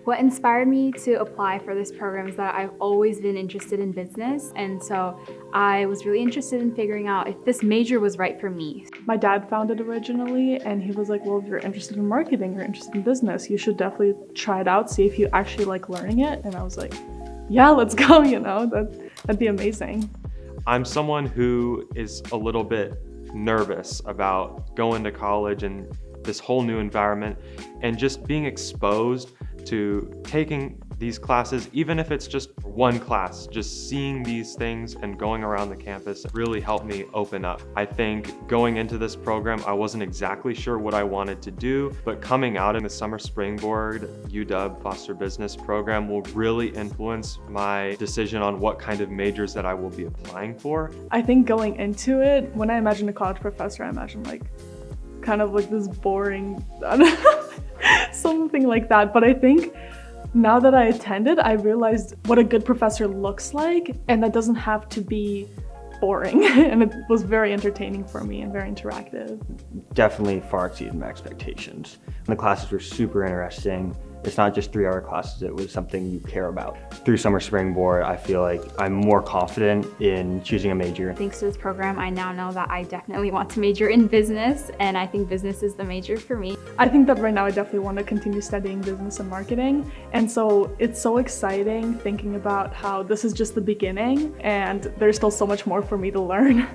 What inspired me to apply for this program is that I've always been interested in business, and so I was really interested in figuring out if this major was right for me. My dad found it originally, and he was like, well, if you're interested in marketing, you're interested in business, you should definitely try it out, see if you actually like learning it. And I was like, yeah, let's go, that'd be amazing. I'm someone who is a little bit nervous about going to college and this whole new environment and just being exposed to taking these classes, even if it's just one class, just seeing these things and going around the campus really helped me open up. I think going into this program, I wasn't exactly sure what I wanted to do, but coming out in the summer springboard UW Foster Business program will really influence my decision on what kind of majors that I will be applying for. I think going into it, when I imagine a college professor, I imagine like kind of like this boring, something like that. But I think now that I attended, I realized what a good professor looks like, and that doesn't have to be boring. And it was very entertaining for me and very interactive. Definitely far exceeded my expectations. The classes were super interesting. It's not just 3-hour classes, it was something you care about. Through summer springboard, I feel like I'm more confident in choosing a major. Thanks to this program, I now know that I definitely want to major in business, and I think business is the major for me. I think that right now I definitely want to continue studying business and marketing. And so it's so exciting thinking about how this is just the beginning and there's still so much more for me to learn.